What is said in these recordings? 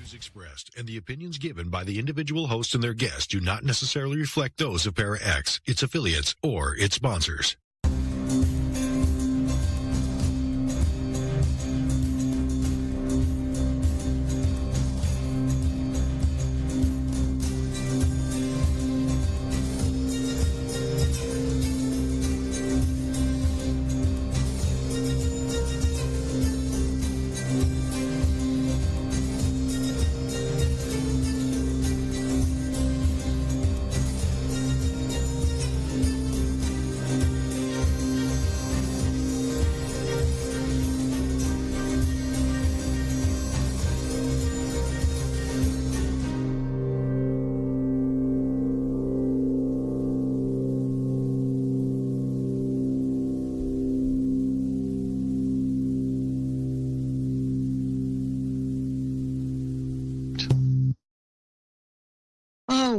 views expressed and the opinions given by the individual host and their guests do not necessarily reflect those of Para X, its affiliates, or its sponsors.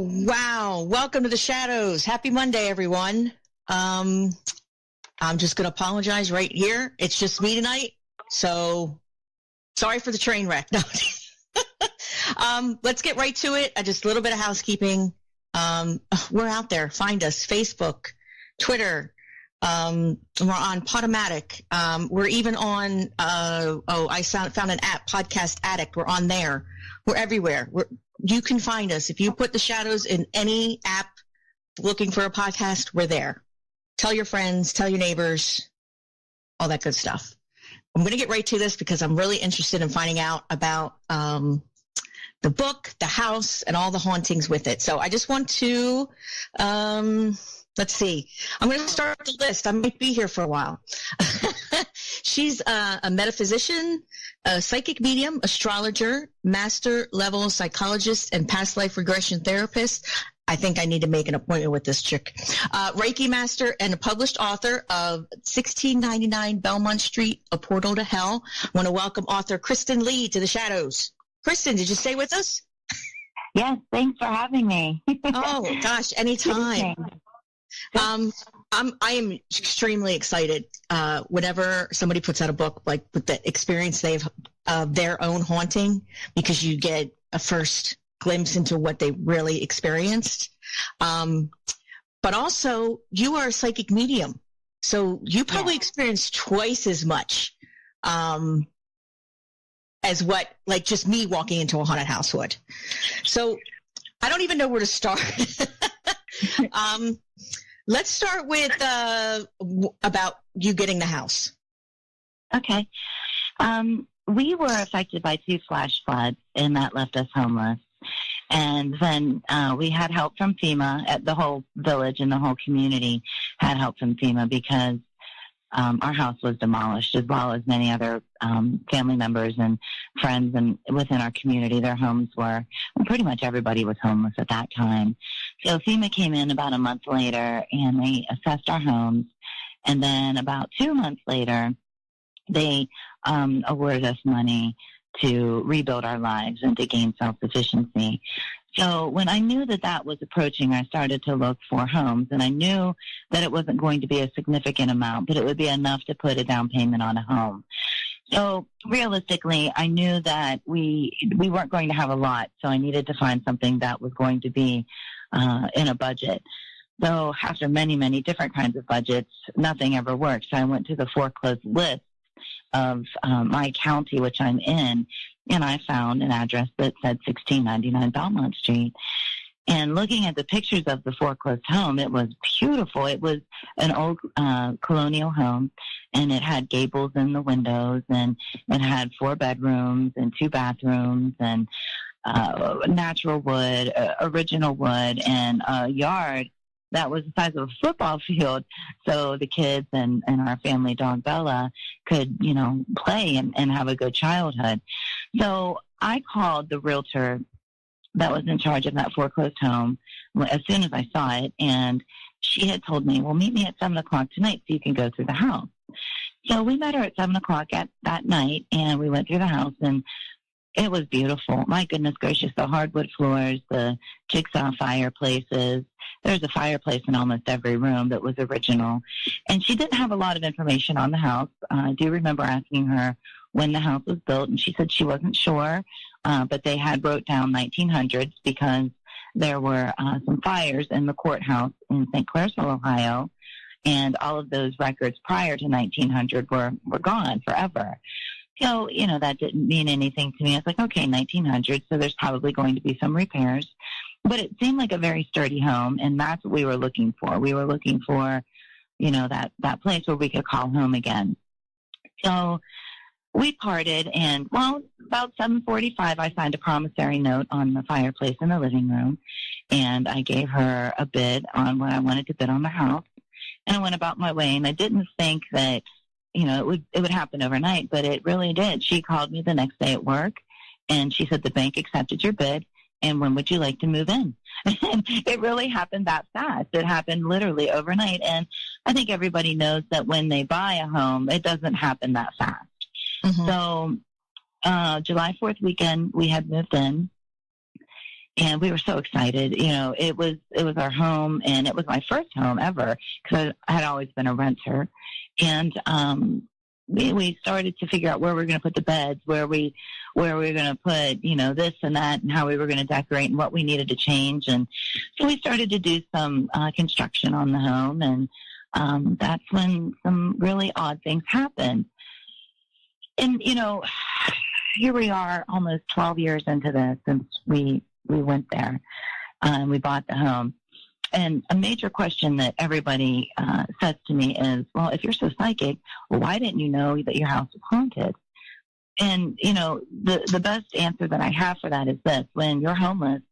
Wow. Welcome to the Shadows. Happy Monday, everyone. I'm just going to apologize right here. It's just me tonight. So sorry for the train wreck. No. Let's get right to it. Just a little bit of housekeeping. We're out there. Find us. Facebook, Twitter. We're on Podomatic. We're even on, I found an app, Podcast Addict. We're on there. We're everywhere. You can find us. If you put the Shadows in any app looking for a podcast, we're there. Tell your friends, tell your neighbors, all that good stuff. I'm going to get right to this because I'm really interested in finding out about the book, the house, and all the hauntings with it. So I just want to, let's see. I'm going to start the list. I might be here for a while. She's a metaphysician, a psychic medium, astrologer, master level psychologist, and past life regression therapist. I think I need to make an appointment with this chick. Reiki master and a published author of 1699 Belmont Street, A Portal to Hell. I want to welcome author Kristin Lee to the Shadows. Kristin, did you stay with us? Yes, thanks for having me. Oh, gosh, anytime. I am extremely excited whenever somebody puts out a book like with the experience they've of their own haunting, because you get a first glimpse into what they really experienced. But also, you are a psychic medium, so you probably experienced twice as much as what, like, just me walking into a haunted house would. So I don't even know where to start. Let's start with about you getting the house. Okay. We were affected by 2 flash floods, and that left us homeless. And then we had help from FEMA. The whole village and the whole community had help from FEMA because our house was demolished, as well as many other family members and friends and within our community. Their homes were, pretty much everybody was homeless at that time. So FEMA came in about a month later, and they assessed our homes. And then about 2 months later, they awarded us money to rebuild our lives and to gain self-sufficiency. So when I knew that that was approaching, I started to look for homes, and I knew that it wasn't going to be a significant amount, but it would be enough to put a down payment on a home. So realistically, I knew that we weren't going to have a lot, so I needed to find something that was going to be in a budget. So after many, many different kinds of budgets, nothing ever worked. So I went to the foreclosed list of my county, which I'm in, and I found an address that said 1699 Belmont Street. And looking at the pictures of the foreclosed home, it was beautiful. It was an old colonial home, and it had gables in the windows, and it had 4 bedrooms and 2 bathrooms, and natural wood, original wood, and a yard that was the size of a football field, so the kids and our family dog Bella could, play and have a good childhood. So I called the realtor that was in charge of that foreclosed home as soon as I saw it, and she had told me, well, meet me at 7 o'clock tonight so you can go through the house. So we met her at 7 o'clock that night, and we went through the house, and it was beautiful. My goodness gracious, the hardwood floors, the jigsaw fireplaces. There's a fireplace in almost every room that was original. And she didn't have a lot of information on the house. I do remember asking her when the house was built, and she said she wasn't sure. but they had wrote down 1900s because there were some fires in the courthouse in St. Clairsville, Ohio, and all of those records prior to 1900 were gone forever. So, that didn't mean anything to me. I was like, okay, 1900, so there's probably going to be some repairs. But it seemed like a very sturdy home, and that's what we were looking for. We were looking for, that place where we could call home again. So we parted, and, about 7:45, I signed a promissory note on the fireplace in the living room, and I gave her a bid on what I wanted to bid on the house, and I went about my way, and I didn't think that, it would happen overnight, but it really did. She called me the next day at work, and she said, the bank accepted your bid, and when would you like to move in? And it really happened that fast. It happened literally overnight, and I think everybody knows that when they buy a home, it doesn't happen that fast. Mm-hmm. So July 4th weekend, we had moved in, and we were so excited. It was our home, and it was my first home ever because I had always been a renter. And we started to figure out where we were going to put the beds, where we were going to put, this and that, and how we were going to decorate and what we needed to change. And so we started to do some construction on the home, and that's when some really odd things happened. And, here we are almost 12 years into this since we went there and we bought the home. And a major question that everybody says to me is, well, if you're so psychic, why didn't you know that your house was haunted? And, the best answer that I have for that is this. When you're homeless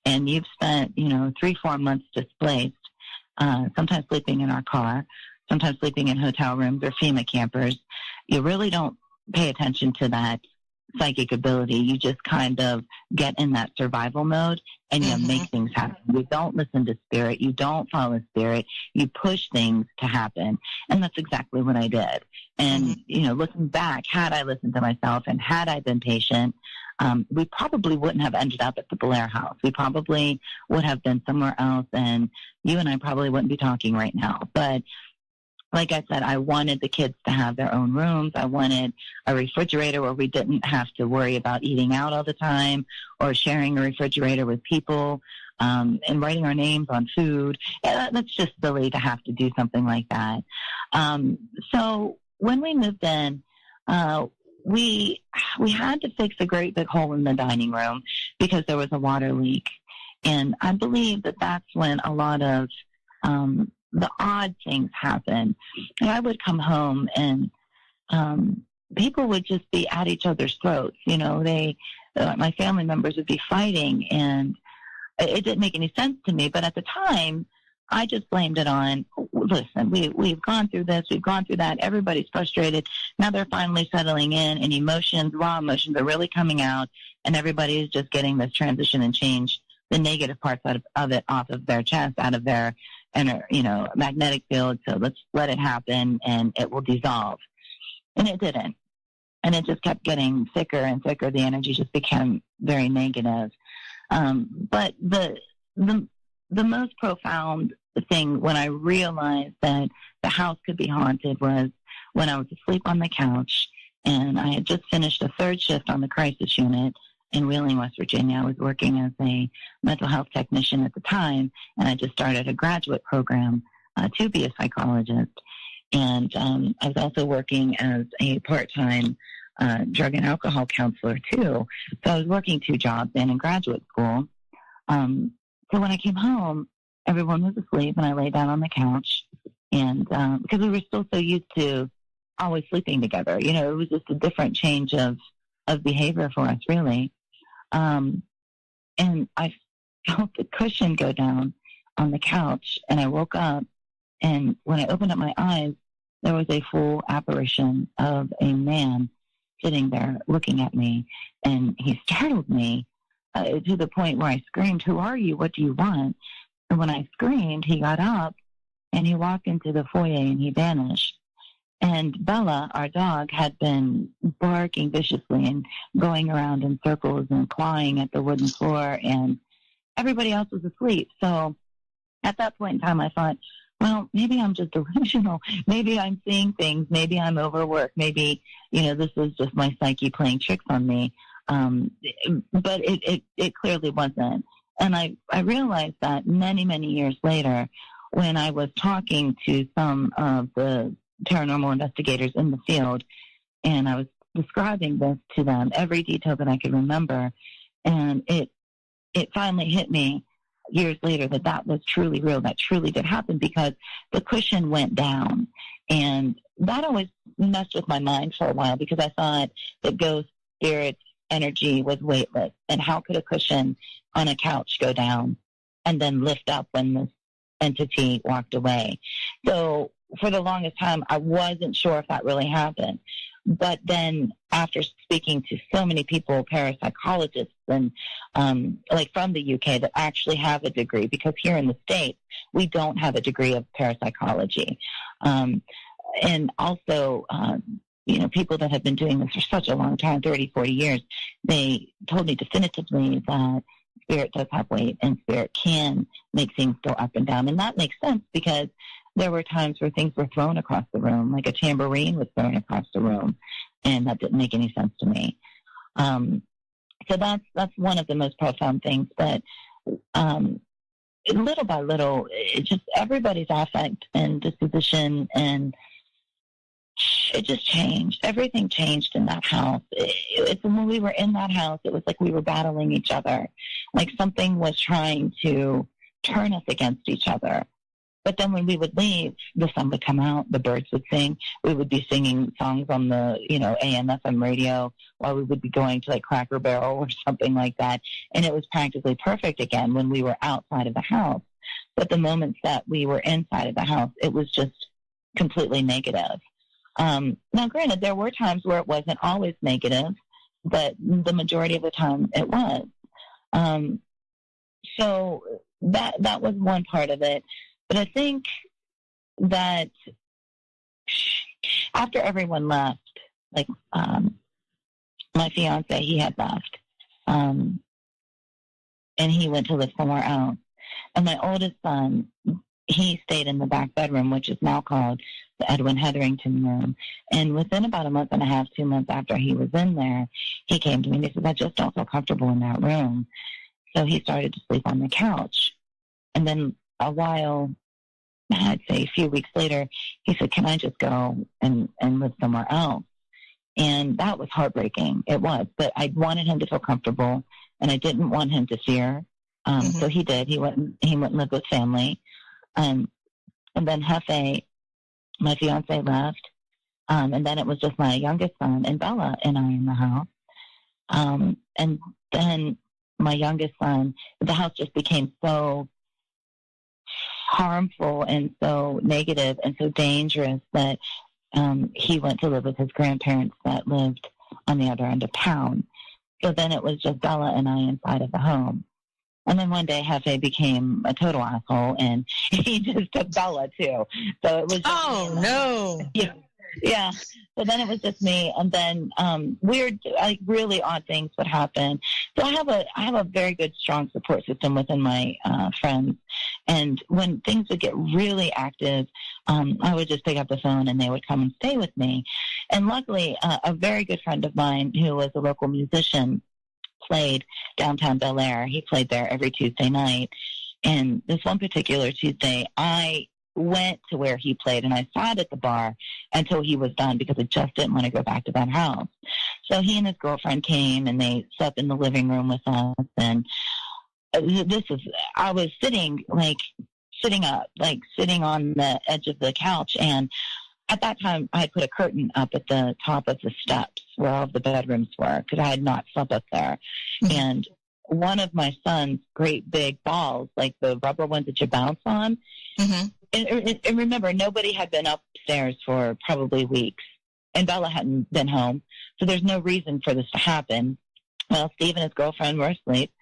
and you've spent, 3-4 months displaced, sometimes sleeping in our car, sometimes sleeping in hotel rooms or FEMA campers, you really don't pay attention to that psychic ability. You just kind of get in that survival mode and you make things happen. You don't listen to spirit. You don't follow spirit. You push things to happen. And that's exactly what I did. And, looking back, had I listened to myself and had I been patient, we probably wouldn't have ended up at the Blair house. We probably would have been somewhere else, and you and I probably wouldn't be talking right now. But like I said, I wanted the kids to have their own rooms. I wanted a refrigerator where we didn't have to worry about eating out all the time or sharing a refrigerator with people and writing our names on food. That's just silly to have to do something like that. So when we moved in, we had to fix a great big hole in the dining room because there was a water leak. And I believe that that's when a lot of the odd things happen. And I would come home and people would just be at each other's throats. My family members would be fighting, and it didn't make any sense to me. But at the time, I just blamed it on, listen, we've gone through this, we've gone through that. Everybody's frustrated. Now they're finally settling in, and raw emotions are really coming out, and everybody is just getting this transition and change, the negative parts of it off of their chest, out of their magnetic field. So let's let it happen and it will dissolve. And it didn't. And it just kept getting thicker and thicker. The energy just became very negative. But the most profound thing when I realized that the house could be haunted was when I was asleep on the couch, and I had just finished a 3rd shift on the crisis unit in Wheeling, West Virginia. I was working as a mental health technician at the time, and I just started a graduate program to be a psychologist. And I was also working as a part-time drug and alcohol counselor, too. So I was working 2 jobs and in graduate school. So when I came home, everyone was asleep, and I lay down on the couch. And because we were still so used to always sleeping together, it was just a different change of behavior for us, really. And I felt the cushion go down on the couch, and I woke up, and when I opened up my eyes, there was a full apparition of a man sitting there looking at me, and he startled me to the point where I screamed, "Who are you? What do you want?" And when I screamed, he got up, and he walked into the foyer, and he vanished. And Bella, our dog, had been barking viciously and going around in circles and clawing at the wooden floor, and everybody else was asleep. So at that point in time, I thought, well, maybe I'm just delusional. Maybe I'm seeing things. Maybe I'm overworked. Maybe, this is just my psyche playing tricks on me. but it clearly wasn't. And I realized that many, many years later, when I was talking to some of the paranormal investigators in the field, and I was describing this to them, every detail that I could remember, and it finally hit me years later that was truly real, that truly did happen, because the cushion went down. And that always messed with my mind for a while, because I thought that ghost spirits energy was weightless, and how could a cushion on a couch go down and then lift up when this entity walked away? So for the longest time, I wasn't sure if that really happened. But then after speaking to so many people, parapsychologists, and like from the UK that actually have a degree, because here in the States, we don't have a degree of parapsychology. And also, people that have been doing this for such a long time, 30, 40 years, they told me definitively that spirit does have weight, and spirit can make things go up and down. And that makes sense, because there were times where things were thrown across the room, like a tambourine was thrown across the room, and that didn't make any sense to me. So that's one of the most profound things. But little by little, it just everybody's affect and disposition, and it just changed. Everything changed in that house. It's when we were in that house, it was like we were battling each other, like something was trying to turn us against each other. But then when we would leave, the sun would come out, the birds would sing. We would be singing songs on the, AM, FM radio, while we would be going to like Cracker Barrel or something like that. And it was practically perfect again when we were outside of the house. But the moments that we were inside of the house, it was just completely negative. Now, granted, there were times where it wasn't always negative, but the majority of the time it was. So that was one part of it. But I think that after everyone left, like my fiance, he had left, and he went to live somewhere else. And my oldest son, he stayed in the back bedroom, which is now called the Edwin Hetherington room. And within about a month and a half, 2 months after he was in there, he came to me and he said, I just don't feel comfortable in that room. So he started to sleep on the couch. And then a while, I'd say a few weeks later, he said, can I just go and live somewhere else? And that was heartbreaking. It was. But I wanted him to feel comfortable, and I didn't want him to fear. So he did. He went and lived with family. And then Hefe, my fiance, left. And then it was just my youngest son and Bella and I in the house. And then my youngest son, the house just became so harmful and so negative and so dangerous that he went to live with his grandparents that lived on the other end of town. So then it was just Bella and I inside of the home. And then one day, Hefe became a total asshole, and he just took Bella, too. So it was just no. Yeah. So then it was just me, and then weird, like really odd things would happen. So I have a very good, strong support system within my friends. And when things would get really active, I would just pick up the phone, and they would come and stay with me. And luckily, a very good friend of mine who was a local musician played downtown Bel Air. He played there every Tuesday night. And this one particular Tuesday, I went to where he played, and I sat at the bar until he was done, because I just didn't want to go back to that house. So he and his girlfriend came, and they slept in the living room with us. And I was sitting on the edge of the couch. And at that time, I had put a curtain up at the top of the steps where all of the bedrooms were, because I had not slept up there. Mm-hmm. And one of my son's great big balls, like the rubber ones that you bounce on, mm-hmm. and remember, nobody had been upstairs for probably weeks, and Bella hadn't been home, so there's no reason for this to happen. Well, Steve and his girlfriend were asleep,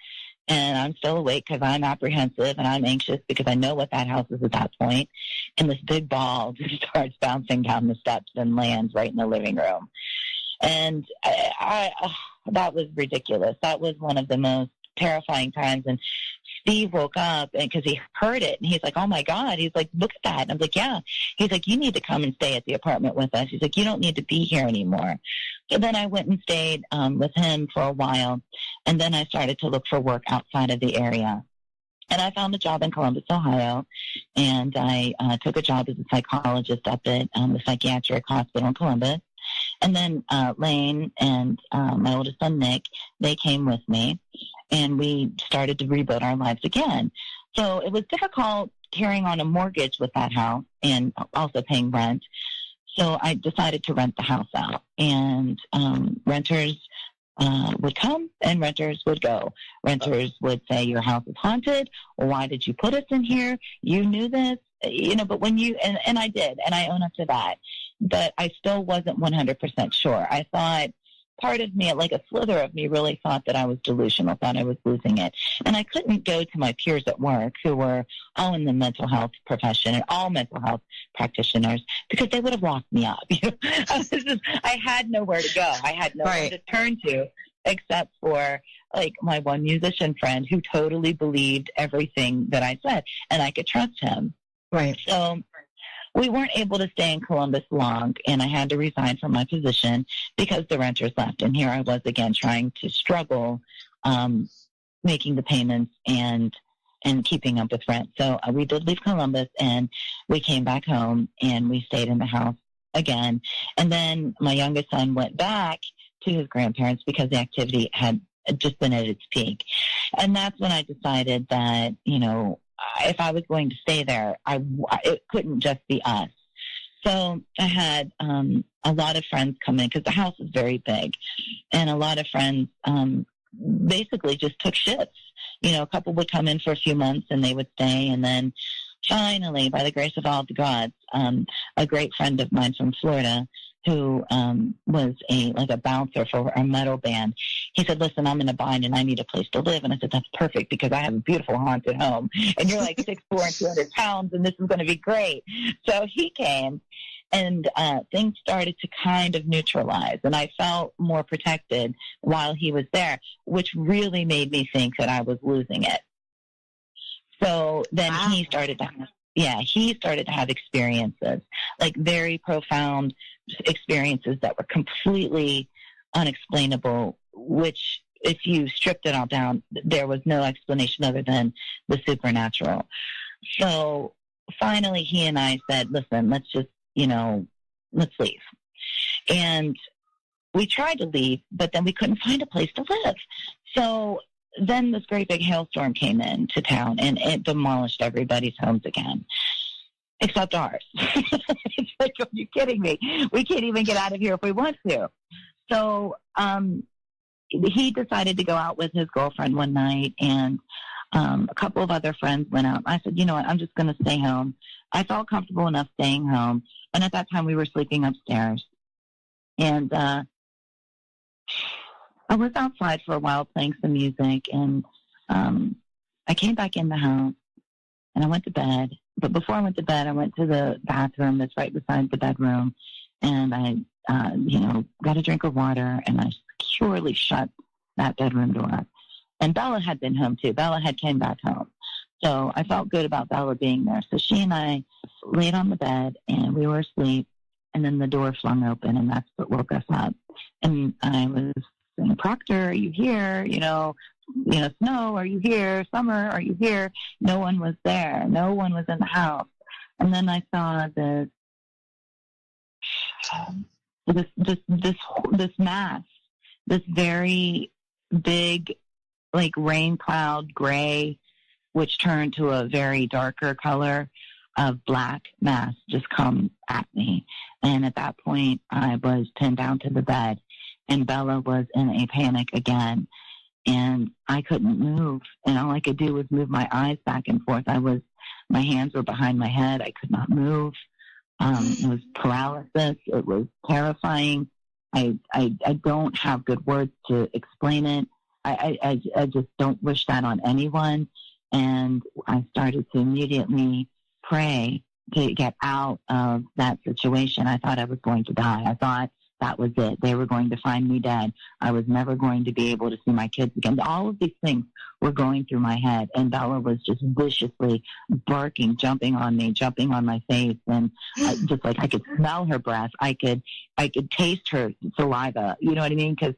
and I'm still awake because I'm apprehensive and I'm anxious because I know what that house is at that point. And this big ball just starts bouncing down the steps and lands right in the living room. And I that was ridiculous. That was one of the most terrifying times. And Steve woke up because he heard it, and he's like, oh, my God. He's like, look at that. And I was like, yeah. He's like, you need to come and stay at the apartment with us. He's like, you don't need to be here anymore. So then I went and stayed with him for a while, and then I started to look for work outside of the area. And I found a job in Columbus, Ohio, and I took a job as a psychologist up at the psychiatric hospital in Columbus. And then Lane and my oldest son, Nick, they came with me, and we started to rebuild our lives again. So it was difficult carrying on a mortgage with that house and also paying rent. So I decided to rent the house out, and renters would come and renters would go. Renters would say, your house is haunted. Why did you put us in here? You knew this, but when you, and I did, and I own up to that, but I still wasn't 100% sure. I thought part of me, like a slither of me, really thought that I was delusional, thought I was losing it. And I couldn't go to my peers at work who were all in the mental health profession and all mental health practitioners, because they would have locked me up. I had nowhere to go. I had no one to turn to except for like my one musician friend who totally believed everything that I said, and I could trust him. Right. So we weren't able to stay in Columbus long, and I had to resign from my position because the renters left. And here I was again trying to struggle, making the payments and keeping up with rent. So we did leave Columbus, and we came back home, and we stayed in the house again. And then my youngest son went back to his grandparents because the activity had just been at its peak. And that's when I decided that, if I was going to stay there, it couldn't just be us. So I had a lot of friends come in because the house is very big, and a lot of friends basically just took shifts. A couple would come in for a few months and they would stay, and then finally, by the grace of all the gods, a great friend of mine from Florida who was a bouncer for a metal band. He said, listen, I'm in a bind and I need a place to live. And I said, that's perfect because I have a beautiful haunted home. And you're like 6'4" and 200 pounds, and this is going to be great. So he came, and things started to kind of neutralize. And I felt more protected while he was there, which really made me think that I was losing it. So then he started to have experiences, like very profound experiences that were completely unexplainable, which if you stripped it all down, there was no explanation other than the supernatural. So finally he and I said, listen, let's just, let's leave. And we tried to leave, but then we couldn't find a place to live. So then this great big hailstorm came into town, and it demolished everybody's homes again, except ours. It's like, are you kidding me? We can't even get out of here if we want to. So he decided to go out with his girlfriend one night, and a couple of other friends went out. I said, you know what, I'm just going to stay home. I felt comfortable enough staying home, and at that time we were sleeping upstairs. And I was outside for a while playing some music, and I came back in the house, and I went to bed. But before I went to bed, I went to the bathroom that's right beside the bedroom, and I, got a drink of water, and I securely shut that bedroom door. And Bella had been home, too. Bella had came back home. So I felt good about Bella being there. So she and I laid on the bed, and we were asleep, and then the door flung open, and that's what woke us up. And I was saying, Proctor, are you here? Snow, are you here? Summer, are you here? No one was there. No one was in the house. And then I saw this mass, this very big, like rain cloud gray, which turned to a very darker color of black mass just come at me. And at that point, I was pinned down to the bed, and Bella was in a panic again. And I couldn't move, and all I could do was move my eyes back and forth. My hands were behind my head. I could not move. It was paralysis. It was terrifying. I don't have good words to explain it. I just don't wish that on anyone. And I started to immediately pray to get out of that situation. I thought I was going to die. I thought that was it. They were going to find me dead. I was never going to be able to see my kids again. All of these things were going through my head, and Bella was just viciously barking, jumping on me, jumping on my face, and just like I could smell her breath. I could taste her saliva. You know what I mean? Because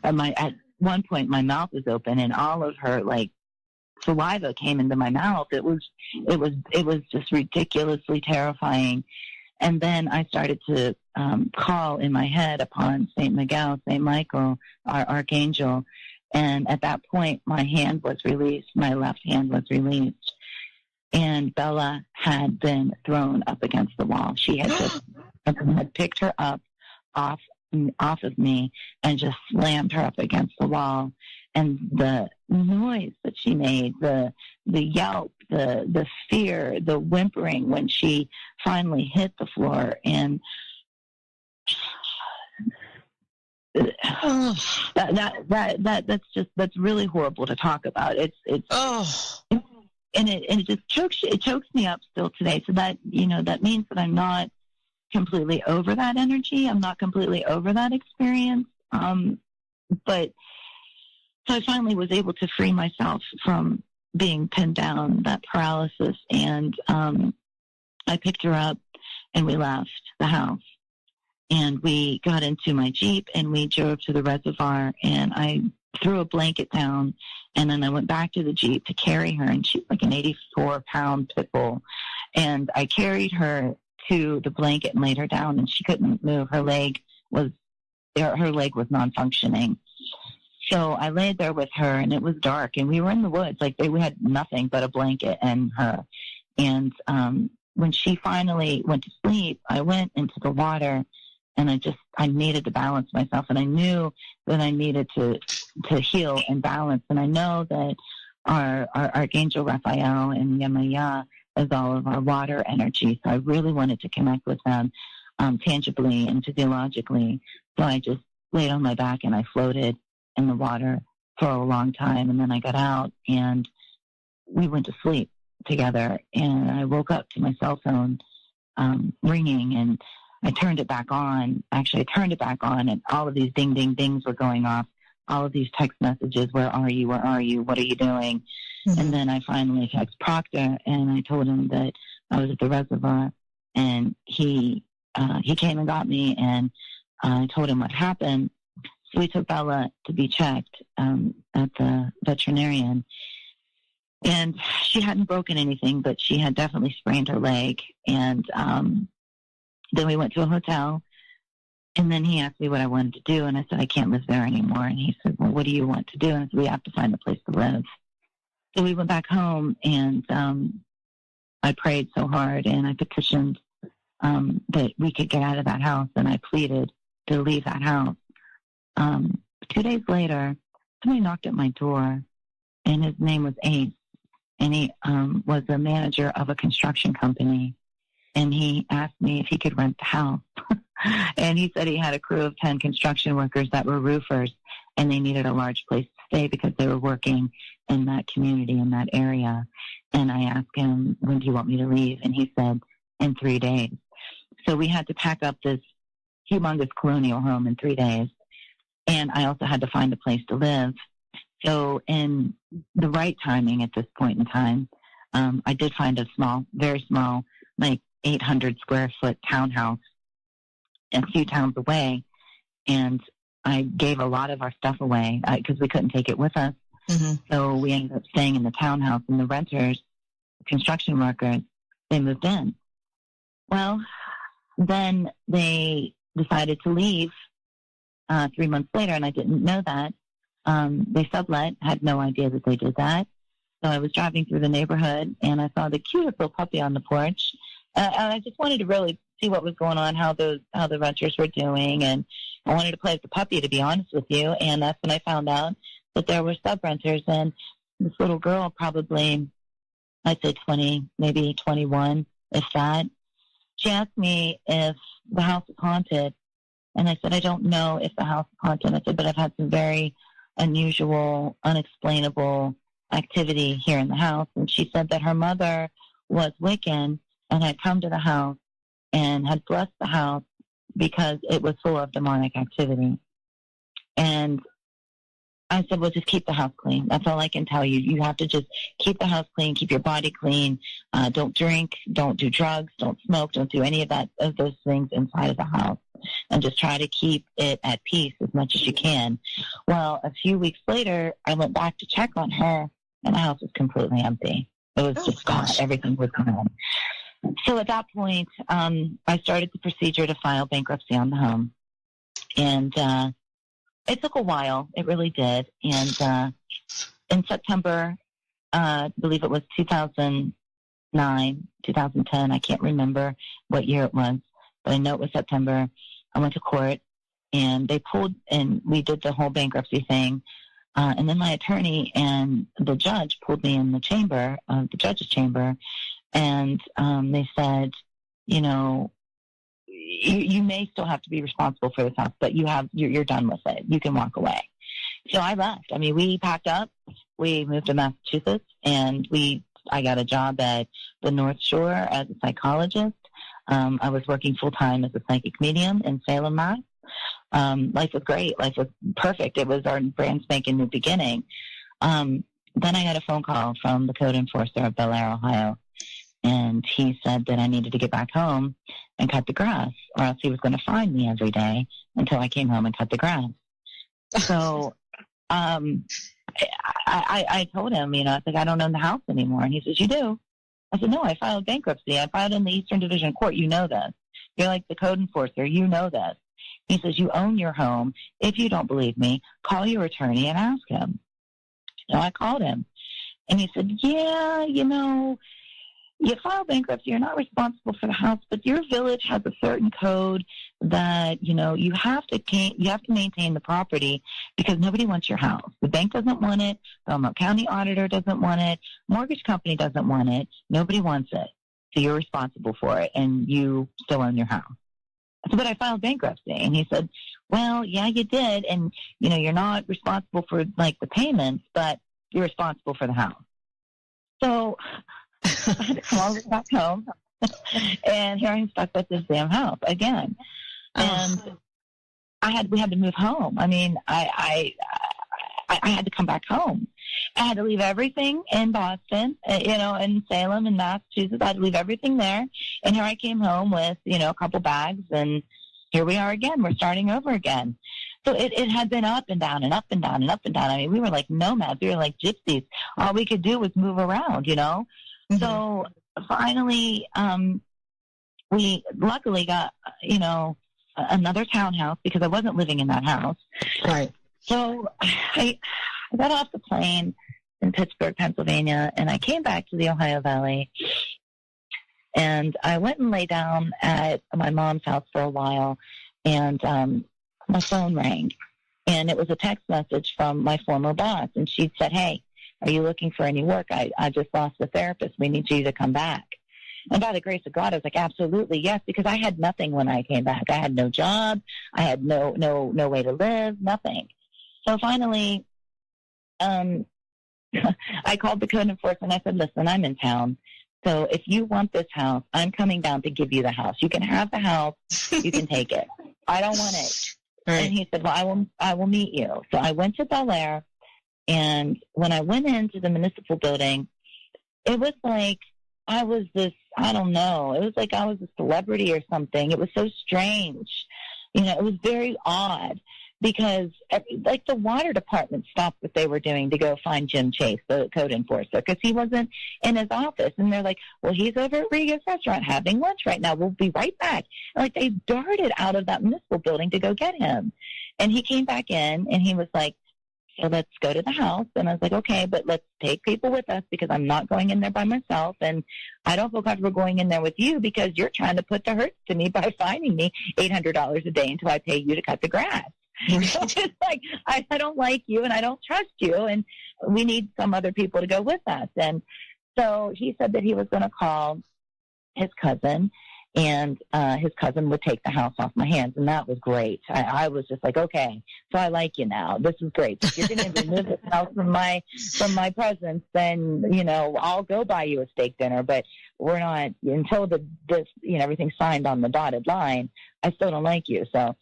at one point my mouth was open, and all of her like saliva came into my mouth. It was just ridiculously terrifying. And then I started to call in my head upon St. Miguel, St. Michael, our archangel. And at that point, my hand was released. My left hand was released. And Bella had been thrown up against the wall. She had just had picked her up off of me and just slammed her up against the wall. And the noise that she made, the yelp, the fear, the whimpering when she finally hit the floor, and that's really horrible to talk about. It just chokes me up still today. So that that means that I'm not completely over that energy. I'm not completely over that experience. But so I finally was able to free myself from being pinned down, that paralysis, and I picked her up and we left the house. And we got into my Jeep and we drove to the reservoir, and I threw a blanket down, and then I went back to the Jeep to carry her, and she's like an 84-pound pit bull. And I carried her to the blanket and laid her down, and she couldn't move. Her leg was non-functioning. So I laid there with her, and it was dark, and we were in the woods. Like we had nothing but a blanket and her. And when she finally went to sleep, I went into the water, and I needed to balance myself, and I knew that I needed to heal and balance. And I know that our Archangel Raphael and Yemaya is all of our water energy. So I really wanted to connect with them tangibly and physiologically. So I just laid on my back and I floated in the water for a long time. And then I got out and we went to sleep together. And I woke up to my cell phone ringing, and I turned it back on. Actually, I turned it back on, and all of these ding, ding, dings were going off. All of these text messages, where are you? Where are you? What are you doing? Mm-hmm. And then I finally texted Proctor, and I told him that I was at the reservoir, and he came and got me, and I told him what happened. So we took Bella to be checked at the veterinarian, and she hadn't broken anything, but she had definitely sprained her leg. And then we went to a hotel, and then he asked me what I wanted to do, and I said, I can't live there anymore. And he said, well, what do you want to do? And I said, we have to find a place to live. So we went back home, and I prayed so hard, and I petitioned that we could get out of that house, and I pleaded to leave that house. 2 days later, somebody knocked at my door, and his name was Ace, and he was the manager of a construction company. And he asked me if he could rent the house. And he said he had a crew of 10 construction workers that were roofers, and they needed a large place to stay because they were working in that community, in that area. And I asked him, when do you want me to leave? And he said, in 3 days. So we had to pack up this humongous colonial home in 3 days. And I also had to find a place to live. So in the right timing at this point in time, I did find a small, very small, like 800 square foot townhouse a few towns away. And I gave a lot of our stuff away because we couldn't take it with us. Mm-hmm. So we ended up staying in the townhouse, and the renters, construction workers, they moved in. Well, then they decided to leave 3 months later, and I didn't know that. They sublet, had no idea that they did that. So I was driving through the neighborhood, and I saw the cutest little puppy on the porch. And I just wanted to really see what was going on, how the renters were doing, and I wanted to play with the puppy, to be honest with you. And that's when I found out that there were sub-renters, and this little girl, probably, I'd say 20, maybe 21, if that. She asked me if the house was haunted, and I said, I don't know if the house is haunted. I said, but I've had some very unusual, unexplainable activity here in the house. And she said that her mother was Wiccan and had come to the house and had blessed the house because it was full of demonic activity. And I said, well, just keep the house clean. That's all I can tell you. You have to just keep the house clean, keep your body clean. Don't drink, don't do drugs, don't smoke, don't do any of those things inside of the house. And just try to keep it at peace as much as you can. Well, a few weeks later, I went back to check on her, and the house was completely empty. It was just gone. Everything was gone. So at that point, I started the procedure to file bankruptcy on the home. And it took a while. It really did. And in September, I believe it was 2009, 2010, I can't remember what year it was, but I know it was September. I went to court, and they pulled, and we did the whole bankruptcy thing. And then my attorney and the judge pulled me in the chamber, the judge's chamber, and they said, you know, you may still have to be responsible for this house, but you're done with it. You can walk away. So I left. I mean, we packed up, we moved to Massachusetts, and I got a job at the North Shore as a psychologist. I was working full time as a psychic medium in Salem, Mass. Life was great. Life was perfect. It was our brand spanking new beginning. Then I got a phone call from the code enforcer of Bel Air, Ohio. And he said that I needed to get back home and cut the grass, or else he was going to find me every day until I came home and cut the grass. So I told him, you know, I said, I don't own the house anymore. And he says, you do? I said, no, I filed bankruptcy. I filed in the Eastern Division Court. You know this. You're like the code enforcer. You know this. He says, you own your home. If you don't believe me, call your attorney and ask him. So I called him. And he said, yeah, you know, you file bankruptcy, you're not responsible for the house, but your village has a certain code that, you know, you have to maintain the property because nobody wants your house. The bank doesn't want it. Belmont County auditor doesn't want it. Mortgage company doesn't want it. Nobody wants it. So you're responsible for it, and you still own your house. I said, but I filed bankruptcy. And he said, well, yeah, you did. And, you know, you're not responsible for, like, the payments, but you're responsible for the house. So I had to come all the way back home, and here I'm stuck with this damn house again. And we had to move home. I mean, I had to come back home. I had to leave everything in Boston, you know, in Salem and Massachusetts. I had to leave everything there. And here I came home with, you know, a couple bags, and here we are again. We're starting over again. So it had been up and down and up and down and up and down. I mean, we were like nomads. We were like gypsies. All we could do was move around, you know. Mm-hmm. So finally, we luckily got, you know, another townhouse because I wasn't living in that house. Right. So I got off the plane in Pittsburgh, Pennsylvania, and I came back to the Ohio Valley. And I went and lay down at my mom's house for a while, and my phone rang. And it was a text message from my former boss, and she said, hey, are you looking for any work? I just lost a therapist. We need you to come back. And by the grace of God, I was like, absolutely, yes, because I had nothing when I came back. I had no job. I had no way to live, nothing. So finally, I called the code enforcement, and I said, listen, I'm in town. So if you want this house, I'm coming down to give you the house. You can have the house. You can take it. I don't want it. Right. And he said, well, I will meet you. So I went to Bel Air, and when I went into the municipal building, it was like I was this, I don't know, it was like I was a celebrity or something. It was so strange. You know, it was very odd because, like, the water department stopped what they were doing to go find Jim Chase, the code enforcer, because he wasn't in his office. And they're like, well, he's over at Rega's restaurant having lunch right now. We'll be right back. And, like, they darted out of that municipal building to go get him. And he came back in, and he was like, so let's go to the house. And I was like, okay, but let's take people with us because I'm not going in there by myself. And I don't feel comfortable going in there with you because you're trying to put the hurts to me by fining me $800 a day until I pay you to cut the grass. So it's like, I don't like you and I don't trust you. And we need some other people to go with us. And so he said that he was going to call his cousin and his cousin would take the house off my hands, and that was great. I was just like, okay, so I like you now. This is great. If you're going to remove this house from my presence, then, you know, I'll go buy you a steak dinner, but we're not, until this, you know, everything's signed on the dotted line, I still don't like you. So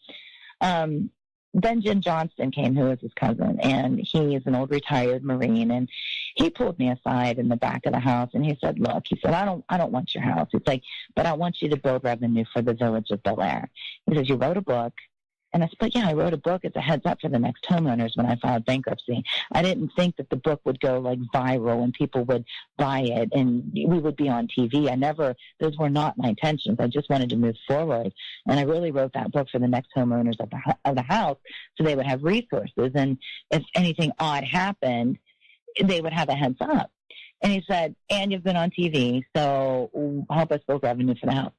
then Jim Johnston came, who was his cousin, and he is an old retired Marine, and he pulled me aside in the back of the house, and he said, look, he said, I don't want your house. It's like, but I want you to build revenue for the village of Bel Air. He says, you wrote a book. And I said, but yeah, I wrote a book as a heads up for the next homeowners when I filed bankruptcy. I didn't think that the book would go like viral and people would buy it and we would be on TV. Those were not my intentions. I just wanted to move forward. And I really wrote that book for the next homeowners of the house so they would have resources. And if anything odd happened, they would have a heads up. And he said, and you've been on TV, so help us build revenue for the house.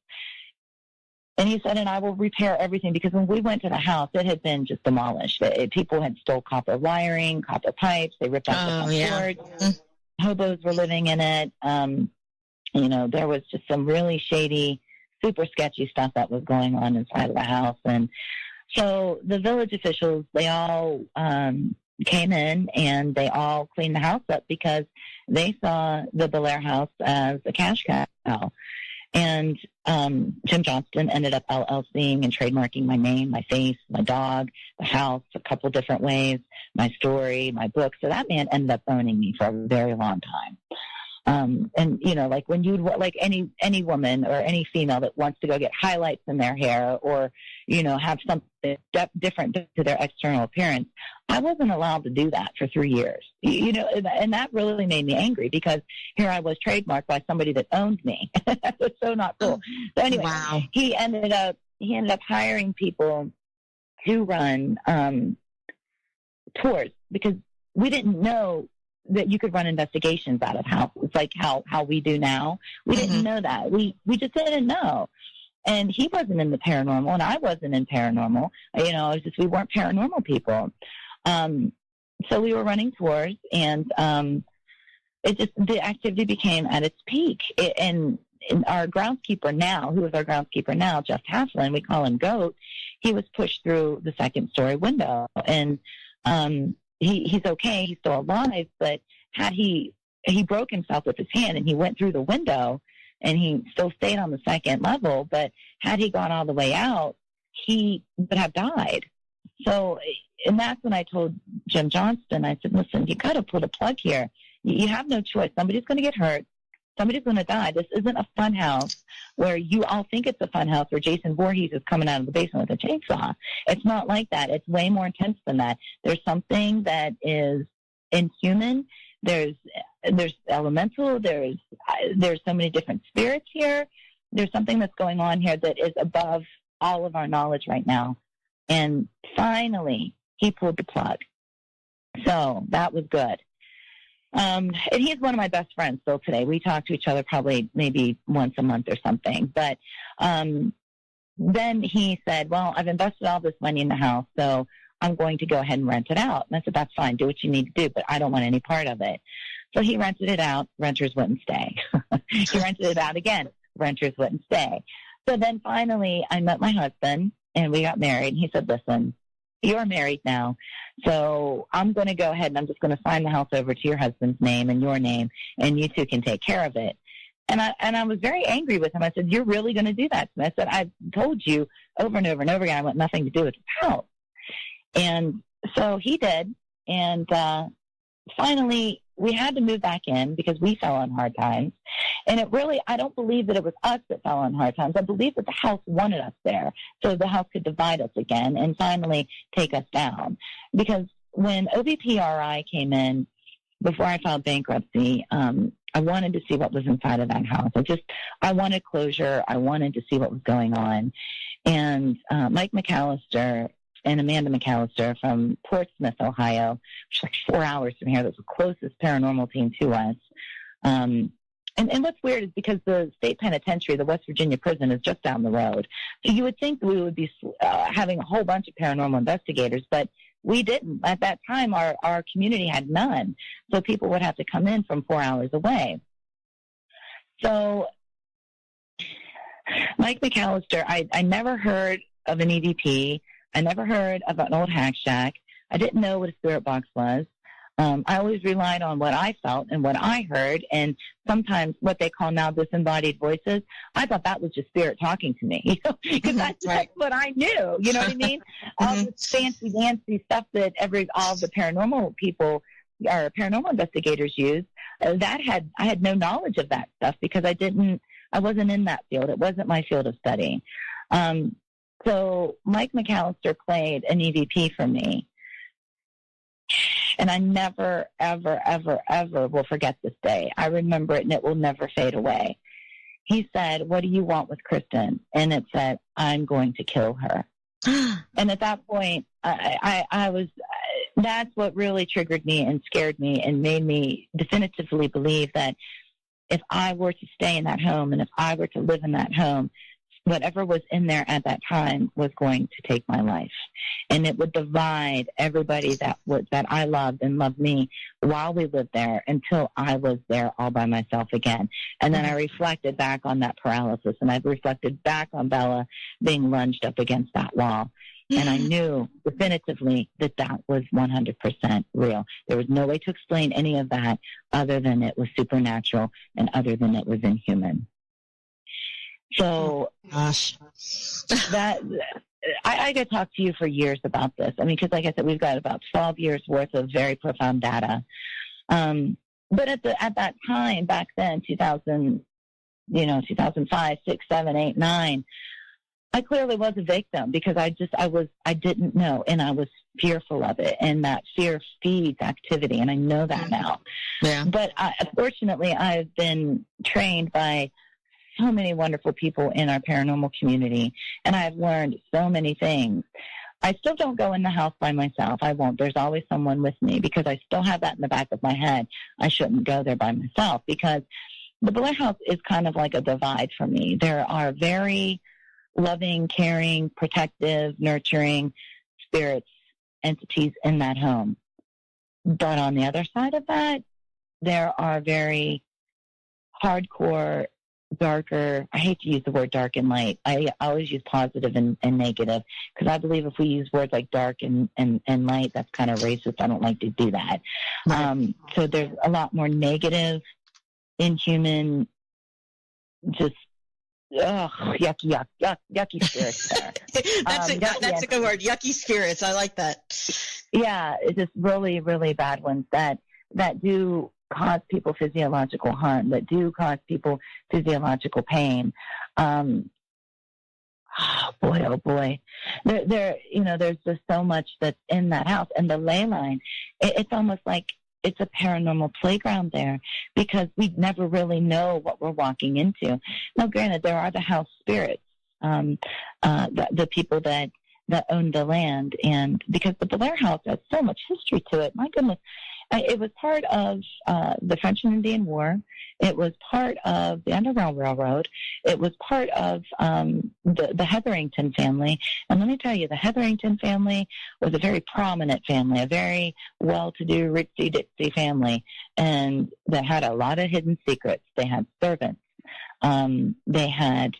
And he said, and I will repair everything, because when we went to the house, it had been just demolished. People had stole copper wiring, copper pipes. They ripped out the cords. Hobos were living in it. You know, there was just some really shady, super sketchy stuff that was going on inside of the house. And so the village officials, they all came in and they all cleaned the house up because they saw the Bel Air house as a cash cow. And Jim Johnston ended up LLCing and trademarking my name, my face, my dog, the house, a couple different ways, my story, my book. So that man ended up owning me for a very long time. And, you know, like when like any woman or any female that wants to go get highlights in their hair or, you know, have something different to their external appearance, I wasn't allowed to do that for 3 years, you know, and that really made me angry because here I was trademarked by somebody that owned me. That was so not cool. So anyway, wow. He ended up hiring people to run tours because we didn't know that you could run investigations out of houses like how we do now. We didn't know that. We just didn't know. And he wasn't in the paranormal and I wasn't in paranormal. You know, it was just, we weren't paranormal people. So we were running tours and the activity became at its peak. And our groundskeeper now, who is our groundskeeper now, Jeff Taslin, we call him Goat, he was pushed through the second story window. And he's okay, he's still alive, but had he broke himself with his hand and he went through the window and he still stayed on the second level, but had he gone all the way out, he would have died. So, and that's when I told Jim Johnston, I said, listen, you got to pull the plug here. You have no choice. Somebody's going to get hurt. Somebody's going to die. This isn't a fun house where you all think it's a fun house where Jason Voorhees is coming out of the basement with a chainsaw. It's not like that. It's way more intense than that. There's something that is inhuman. There's elemental. There's so many different spirits here. There's something that's going on here that is above all of our knowledge right now. And finally, he pulled the plug. So that was good. And he's one of my best friends still today. We talk to each other probably maybe once a month or something. But then he said, well, I've invested all this money in the house, so I'm going to go ahead and rent it out. And I said, that's fine. Do what you need to do, but I don't want any part of it. So he rented it out. Renters wouldn't stay. He rented it out again. Renters wouldn't stay. So then finally I met my husband and we got married. He said, listen, you're married now, so I'm going to go ahead and I'm just going to sign the house over to your husband's name and your name, and you two can take care of it. And I was very angry with him. I said, you're really going to do that? And I said, I've told you over and over and over again, I want nothing to do with the house. And so he did. And finally, we had to move back in because we fell on hard times. And it really, I don't believe that it was us that fell on hard times. I believe that the house wanted us there so the house could divide us again and finally take us down. Because when OBPRI came in, before I filed bankruptcy, I wanted to see what was inside of that house. I wanted closure. I wanted to see what was going on. And Mike McAllister and Amanda McAllister from Portsmouth, Ohio, which is like 4 hours from here. That's the closest paranormal team to us. And what's weird is because the state penitentiary, the West Virginia prison, is just down the road. So you would think that we would be having a whole bunch of paranormal investigators, but we didn't. At that time, our community had none. So people would have to come in from 4 hours away. So Mike McAllister, I never heard of an EVP. I never heard of an old hack shack. I didn't know what a spirit box was. I always relied on what I felt and what I heard, and sometimes what they call now disembodied voices. I thought that was just spirit talking to me, because that's what I knew. You know what I mean? All this fancy dancy stuff that all the paranormal people or paranormal investigators use. I had no knowledge of that stuff because I wasn't in that field. It wasn't my field of study. So Mike McAllister played an EVP for me. And I never, ever, ever, ever will forget this day. I remember it, and it will never fade away. He said, "What do you want with Kristin?" And it said, "I'm going to kill her." And at that point, I was, that's what really triggered me and scared me and made me definitively believe that if I were to stay in that home and if I were to live in that home, whatever was in there at that time was going to take my life. And it would divide everybody that I loved and loved me while we lived there until I was there all by myself again. And then I reflected back on that paralysis, and I reflected back on Bella being lunged up against that wall. And I knew definitively that was 100% real. There was no way to explain any of that other than it was supernatural and other than it was inhuman. So that I could talk to you for years about this. I mean, because like I said, we've got about 12 years worth of very profound data. But at that time, back then, 2005, 6, 7, 8, 9, I clearly was a victim because I didn't know, and I was fearful of it, and that fear feeds activity, and I know that now. Yeah. But fortunately, I've been trained by so many wonderful people in our paranormal community, and I've learned so many things. I still don't go in the house by myself. I won't. There's always someone with me because I still have that in the back of my head. I shouldn't go there by myself because the Blair House is kind of like a divide for me. There are very loving, caring, protective, nurturing spirits, entities in that home. But on the other side of that, there are very hardcore, darker, I hate to use the word dark and light. I always use positive and negative because I believe if we use words like dark and light, that's kind of racist. I don't like to do that. Right. So there's a lot more negative, inhuman, just yucky spirits there. That's a good word, yucky spirits. I like that. Yeah, it's just really, really bad ones that do cause people physiological harm, that do cause people physiological pain. Oh boy. There's just so much that's in that house. And the ley line, it's almost like it's a paranormal playground there because we never really know what we're walking into. Now, granted, there are the house spirits, the people that own the land, and because the Blair House has so much history to it, my goodness. It was part of the French and Indian War. It was part of the Underground Railroad. It was part of the Hetherington family. And let me tell you, the Hetherington family was a very prominent family, a very well-to-do, ritzy-ditzy family, and that had a lot of hidden secrets. They had servants. They had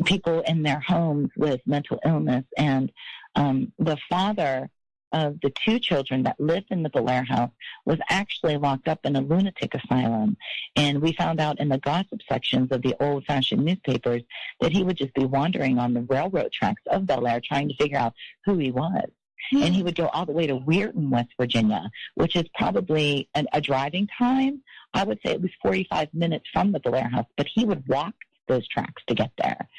people in their homes with mental illness. And the father of the 2 children that lived in the Blair House was actually locked up in a lunatic asylum. And we found out in the gossip sections of the old-fashioned newspapers that he would just be wandering on the railroad tracks of Bel Air trying to figure out who he was. Mm-hmm. And he would go all the way to Weirton, West Virginia, which is probably a driving time. I would say it was 45 minutes from the Blair House, but he would walk those tracks to get there.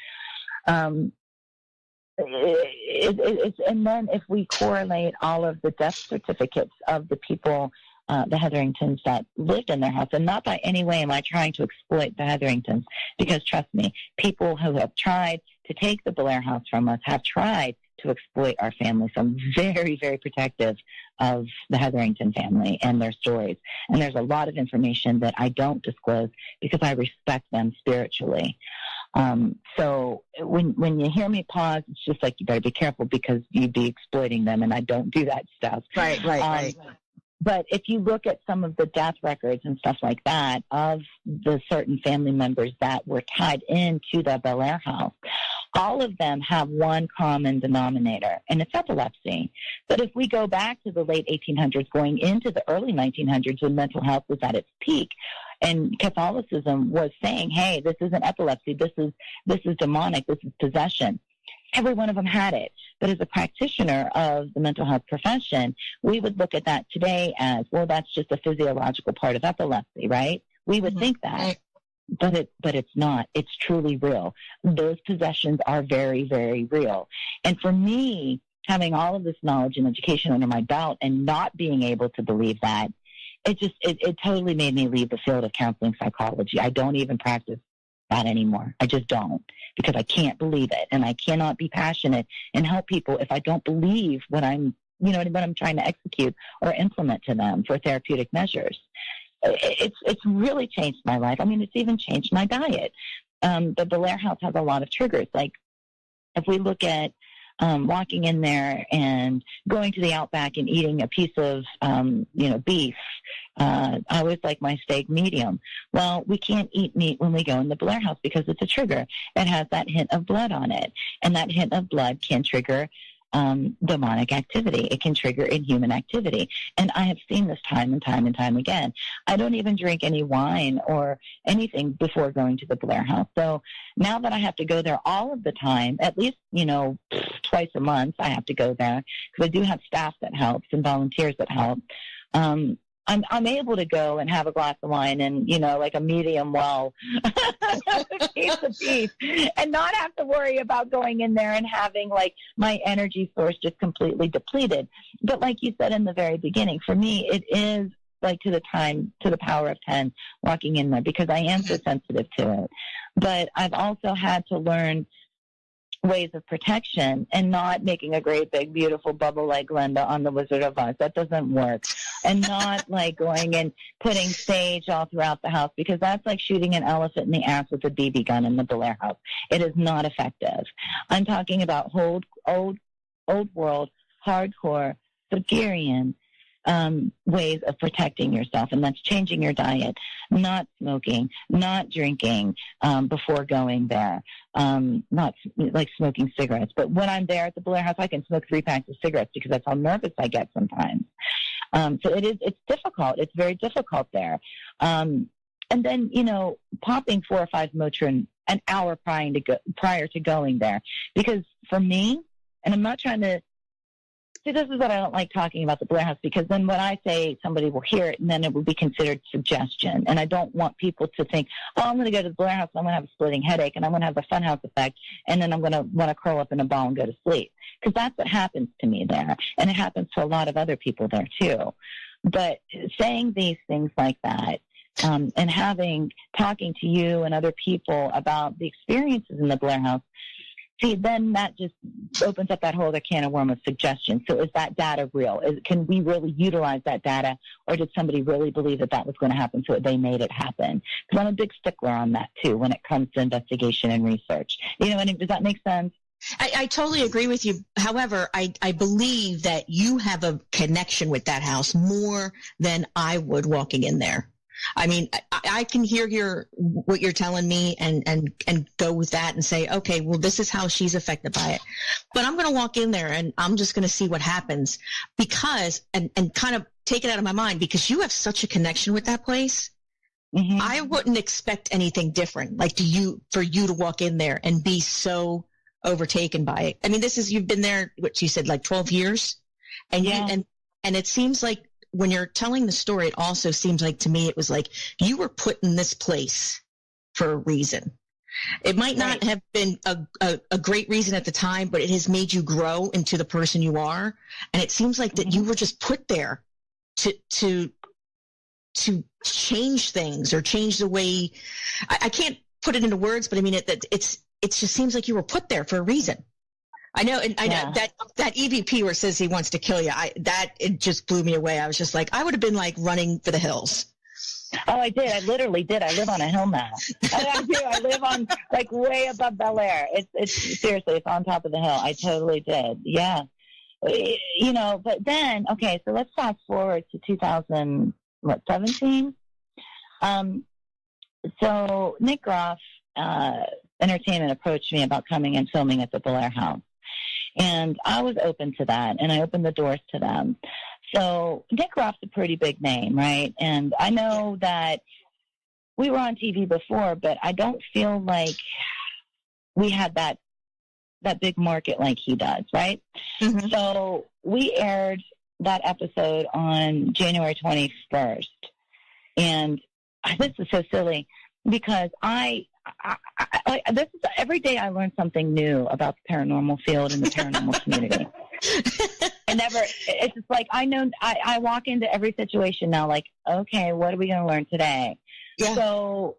And then if we correlate all of the death certificates of the people, the Hetheringtons that lived in their house, and not by any way am I trying to exploit the Hetheringtons, because trust me, people who have tried to take the Blair House from us have tried to exploit our family. So I'm very, very protective of the Hetherington family and their stories. And there's a lot of information that I don't disclose because I respect them spiritually. So when you hear me pause, it's just like you better be careful because you'd be exploiting them, and I don't do that stuff. Right. But if you look at some of the death records and stuff like that of the certain family members that were tied into the Bel Air house, all of them have one common denominator, and it's epilepsy. But if we go back to the late 1800s, going into the early 1900s, when mental health was at its peak, and Catholicism was saying, hey, this isn't epilepsy, this is demonic, this is possession. Every one of them had it. But as a practitioner of the mental health profession, we would look at that today as, well, that's just a physiological part of epilepsy, right? We would think that. But it's not. It's truly real. Those possessions are very, very real. And for me, having all of this knowledge and education under my belt and not being able to believe that, it totally made me leave the field of counseling psychology. I don't even practice that anymore. I just don't, because I can't believe it, and I cannot be passionate and help people if I don't believe what I'm trying to execute or implement to them for therapeutic measures. It's really changed my life. I mean, it's even changed my diet. The Bel Air house has a lot of triggers. Like if we look at walking in there and going to the Outback and eating a piece of, beef. I always like my steak medium. Well, we can't eat meat when we go in the Bel Air house because it's a trigger. It has that hint of blood on it. And that hint of blood can trigger demonic activity. It can trigger inhuman activity. And I have seen this time and time and time again. I don't even drink any wine or anything before going to the Bel Air house. So now that I have to go there all of the time, at least, twice a month, I have to go there because I do have staff that helps and volunteers that help. I'm able to go and have a glass of wine and, like a medium well piece of beef and not have to worry about going in there and having like my energy source just completely depleted. But like you said in the very beginning, for me, it is like to the power of 10 walking in there because I am so sensitive to it. But I've also had to learn ways of protection and not making a great big beautiful bubble like Glenda on the Wizard of Oz. That doesn't work. And not like going and putting sage all throughout the house because that's like shooting an elephant in the ass with a BB gun in the Bel Air house. It is not effective. I'm talking about old world, hardcore, Bulgarian ways of protecting yourself, and that's changing your diet, not smoking, not drinking before going there, not like smoking cigarettes. But when I'm there at the Bel Air house, I can smoke 3 packs of cigarettes because that's how nervous I get sometimes. So it's difficult. It's very difficult there. And then, popping 4 or 5 Motrin an hour prior to going there, because for me, and I'm not trying to. See, this is what I don't like talking about the Bel Air house, because then when I say somebody will hear it and then it will be considered suggestion. And I don't want people to think, I'm going to go to the Bel Air house and I'm going to have a splitting headache and I'm going to have the funhouse effect and then I'm going to want to curl up in a ball and go to sleep. Because that's what happens to me there. And it happens to a lot of other people there too. But saying these things like that, and talking to you and other people about the experiences in the Bel Air house, see, then that just opens up that whole other can of worms of suggestion. So is that data real? Can we really utilize that data, or did somebody really believe that was going to happen, so they made it happen? Because I'm a big stickler on that, too, when it comes to investigation and research. Does that make sense? I totally agree with you. However, I believe that you have a connection with that house more than I would walking in there. I mean, I can hear what you're telling me and go with that and say, okay, well, this is how she's affected by it. But I'm going to walk in there and I'm just going to see what happens because, and kind of take it out of my mind, because you have such a connection with that place. Mm-hmm. I wouldn't expect anything different, like for you to walk in there and be so overtaken by it. I mean, you've been there, what you said, like 12 years. And yeah. And it seems like, when you're telling the story, it also seems like to me it was like you were put in this place for a reason. It might not have been a great reason at the time, but it has made you grow into the person you are. And it seems like that you were just put there to change things or change the way. I can't put it into words, but I mean it just seems like you were put there for a reason. I know, and I know that EVP where it says he wants to kill you. It just blew me away. I was just like, I would have been like running for the hills. Oh, I did. I literally did. I live on a hill now. I do. I live on like way above Bel Air. It's seriously, it's on top of the hill. I totally did. Yeah. you know, but then, okay, so let's fast forward to 2017. So Nick Groff Entertainment approached me about coming and filming at the Blair House. And I was open to that, and I opened the doors to them. So Nick Groff's a pretty big name, right? And I know that we were on TV before, but I don't feel like we had that big market like he does, right? Mm-hmm. So we aired that episode on January 21st. And this is so silly because this is every day I learn something new about the paranormal field and the paranormal community. It's just like, I walk into every situation now like, okay, what are we going to learn today? Yeah. So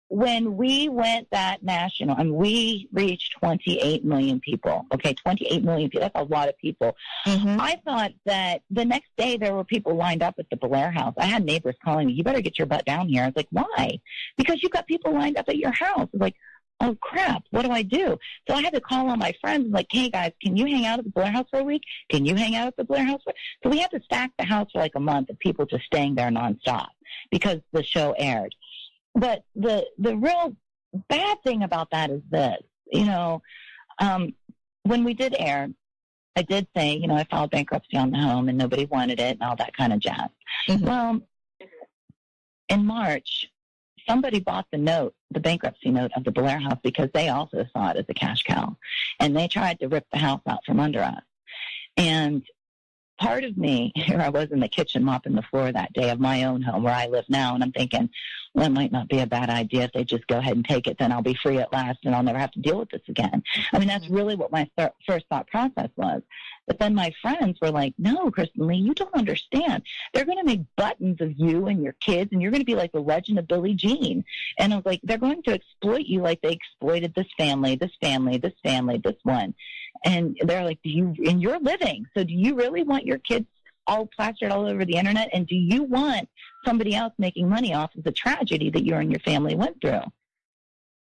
when we went that national, and we reached 28 million people. Okay, 28 million people. That's a lot of people. Mm-hmm. I thought that the next day there were people lined up at the Blair House. I had neighbors calling me, you better get your butt down here. I was like, why? Because you've got people lined up at your house. I was like, oh, crap, what do I do? So I had to call on my friends like, hey, guys, can you hang out at the Blair House for a week? Can you hang out at the Blair House? So we had to stack the house for like a month of people just staying there nonstop because the show aired. But the real bad thing about that is this, you know, when we did air, I did say, you know, I filed bankruptcy on the home and nobody wanted it and all that kind of jazz. Mm-hmm. Well, in March, somebody bought the bankruptcy note of the Blair House because they also saw it as a cash cow. And they tried to rip the house out from under us. And part of me, here I was in the kitchen mopping the floor that day of my own home where I live now, and I'm thinking, well, it might not be a bad idea if they just go ahead and take it, then I'll be free at last and I'll never have to deal with this again. I mean, that's really what my first thought process was. But then my friends were like, no, Kristin Lee, you don't understand. They're going to make buttons of you and your kids, and you're going to be like the legend of Billie Jean. And I was like, they're going to exploit you like they exploited this family, this family, this family, this one. And they're like, and you're living. So do you really want your kids all plastered all over the internet? And do you want somebody else making money off of the tragedy that you and your family went through?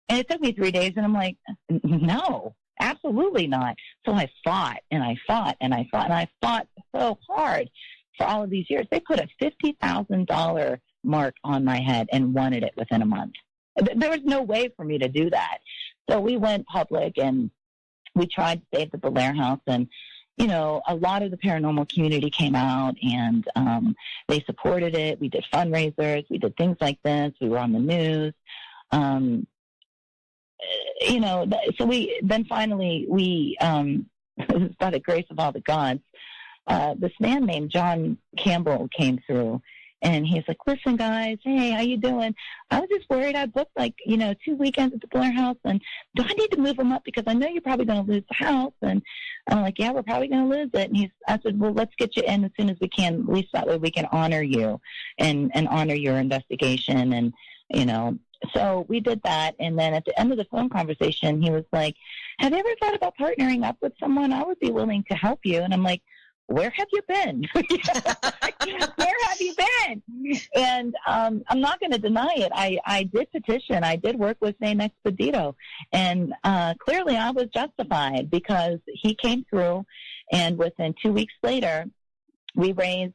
And it took me 3 days, and I'm like, no, absolutely not. So I fought and I fought and I fought, and I fought so hard for all of these years. They put a $50,000 mark on my head and wanted it within a month. There was no way for me to do that. So we went public and we tried to save the Blair House, and, you know, a lot of the paranormal community came out and they supported it. We did fundraisers. We did things like this. We were on the news. You know, so finally, by the grace of all the gods, this man named John Campbell came through. And he's like, listen, guys, hey, how you doing? I was just worried. I booked 2 weekends at the Blair House, and do I need to move them up because I know you're probably going to lose the house? And I'm like, yeah, we're probably going to lose it. And I said, well, let's get you in as soon as we can. At least that way we can honor you and honor your investigation. And, you know, so we did that. And then at the end of the phone conversation, he was like, have you ever thought about partnering up with someone? I would be willing to help you. And I'm like, where have you been? Where have you been? And I'm not going to deny it. I did petition. I did work with St. Expedito. And clearly I was justified because he came through, and within 2 weeks later, we raised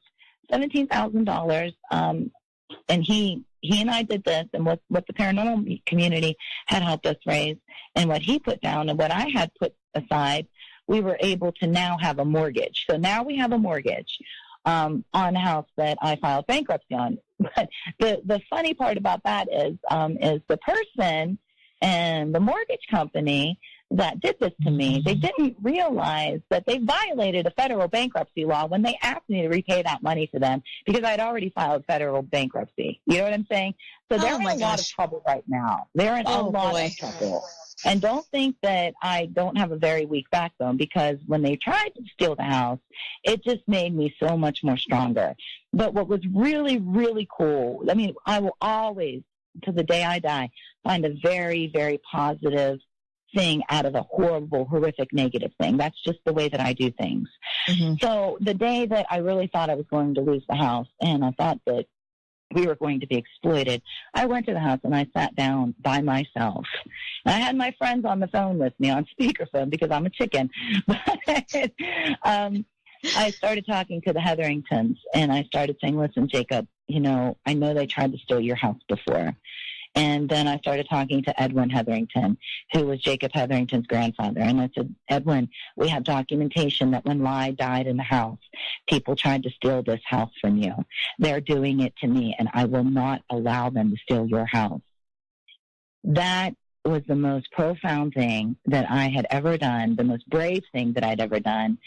$17,000. And he and I did this, and what the paranormal community had helped us raise, and what he put down and what I had put aside, we were able to now have a mortgage. So now we have a mortgage on a house that I filed bankruptcy on. But the funny part about that is the person and the mortgage company that did this to me, they didn't realize that they violated a federal bankruptcy law when they asked me to repay that money to them because I'd already filed federal bankruptcy. You know what I'm saying? So they're in a lot of trouble right now. They're in a lot of trouble. And don't think that I don't have a very weak backbone, because when they tried to steal the house, it just made me so much more stronger. But what was really, really cool, I mean, I will always, to the day I die, find a very, very positive thing out of a horrible, horrific, negative thing. That's just the way that I do things. Mm-hmm. So the day that I really thought I was going to lose the house, and I thought that we were going to be exploited, I went to the house and I sat down by myself. And I had my friends on the phone with me on speakerphone because I'm a chicken. But I started talking to the Hetheringtons, and I started saying, listen, Jacob, I know they tried to steal your house before. And then I started talking to Edwin Hetherington, who was Jacob Hetherington's grandfather. And I said, Edwin, we have documentation that when Lai died in the house, people tried to steal this house from you. They're doing it to me, and I will not allow them to steal your house. That was the most profound thing that I had ever done, the most brave thing that I'd ever done.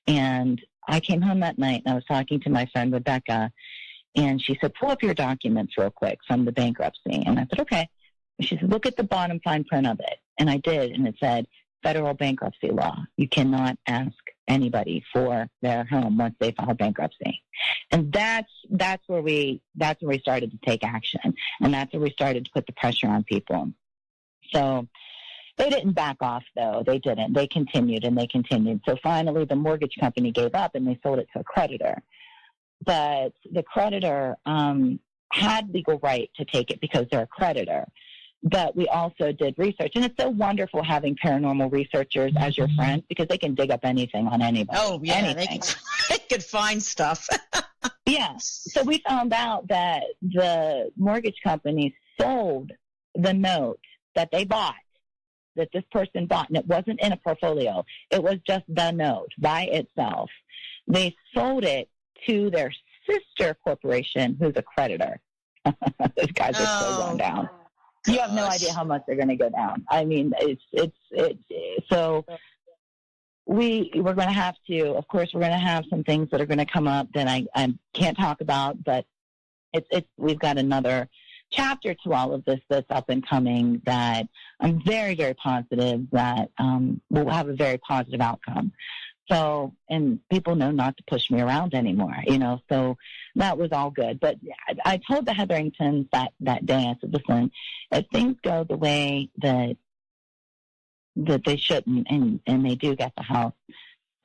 And I came home that night, and I was talking to my friend Rebecca, and she said, pull up your documents real quick from the bankruptcy. And I said, okay. And she said, look at the bottom fine print of it. And I did, and it said, federal bankruptcy law. You cannot ask anybody for their home once they file bankruptcy. And that's where we started to take action. And that's where we started to put the pressure on people. So they didn't back off, though. They didn't. They continued, and they continued. So finally, the mortgage company gave up, and they sold it to a creditor. But the creditor had legal right to take it because they're a creditor. But we also did research. And it's so wonderful having paranormal researchers as your friends because they can dig up anything on anybody. Oh, yeah, anything. they could find stuff. Yeah. So we found out that the mortgage company sold the note that they bought, that this person bought, and it wasn't in a portfolio. It was just the note by itself. They sold it to their sister corporation, who's a creditor. Those guys are so going down. You have no idea how much they're going to go down. I mean, so we're going to have to, of course, we're going to have some things that are going to come up that I can't talk about, but we've got another chapter to all of this that's up and coming that I'm very, very positive that will have a very positive outcome. So, and people know not to push me around anymore, so that was all good. But I told the Hetheringtons that day, I said, listen, if things go the way that they shouldn't, and they do get the house,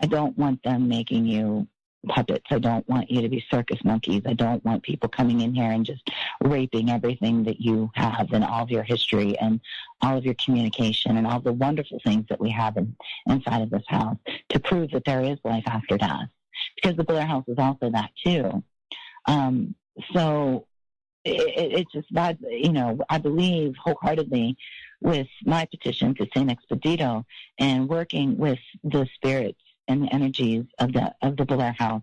I don't want them making you puppets. I don't want you to be circus monkeys. I don't want people coming in here and just raping everything that you have and all of your history and all of your communication and all the wonderful things that we have inside of this house to prove that there is life after death. Because the Blair House is also that too. So it's just that, I believe wholeheartedly with my petition to St. Expedito and working with the spirits and the energies of the Blair House.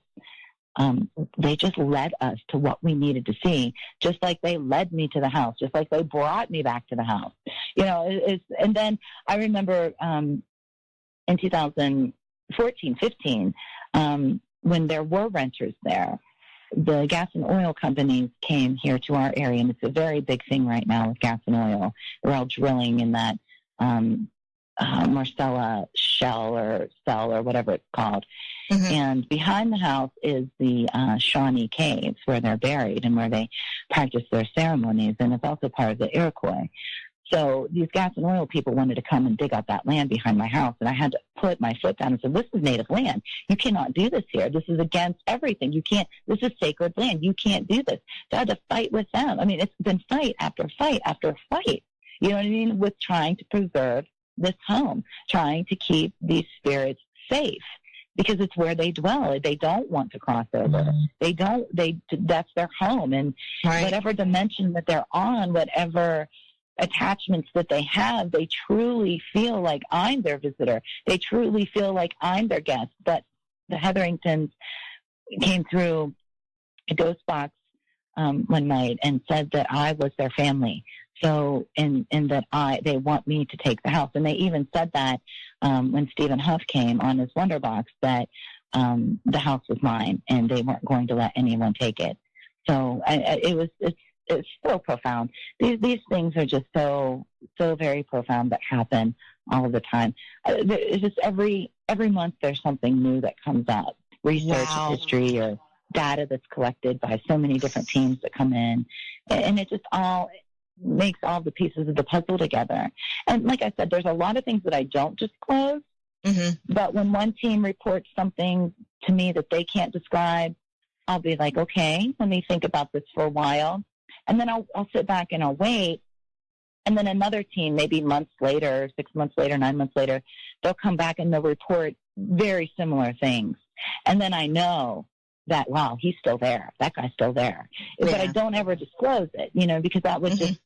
They just led us to what we needed to see, just like they led me to the house, just like they brought me back to the house. And then I remember in 2014, 15, when there were renters there, the gas and oil companies came here to our area, and it's a very big thing right now with gas and oil. They're all drilling in that Marcella shell or cell or whatever it's called. Mm-hmm. And behind the house is the Shawnee Caves where they're buried and where they practice their ceremonies. And it's also part of the Iroquois. So these gas and oil people wanted to come and dig up that land behind my house. And I had to put my foot down and say, this is native land. You cannot do this here. This is against everything. This is sacred land. You can't do this. So I had to fight with them. I mean, it's been fight after fight after fight. You know what I mean? With trying to preserve this home, trying to keep these spirits safe because it's where they dwell. They don't want to cross over. That's their home. And whatever dimension that they're on, whatever attachments that they have, they truly feel like I'm their visitor. They truly feel like I'm their guest. But the Hetheringtons came through a ghost box one night and said that I was their family. So, and that they want me to take the house. And they even said that when Stephen Huff came on his Wonderbox that the house was mine and they weren't going to let anyone take it. So it's so profound. These things are just so very profound that happen all the time. It's just every month there's something new that comes up. Research, history, or data that's collected by so many different teams that come in. And it just all makes all the pieces of the puzzle together. And like I said, there's a lot of things that I don't disclose, but when one team reports something to me that they can't describe, I'll be like, okay, let me think about this for a while. And then I'll sit back and I'll wait. And then another team, maybe months later, 6 months later, 9 months later, they'll come back and they'll report very similar things. And then I know that, wow, he's still there. That guy's still there. Yeah. But I don't ever disclose it, because that would just,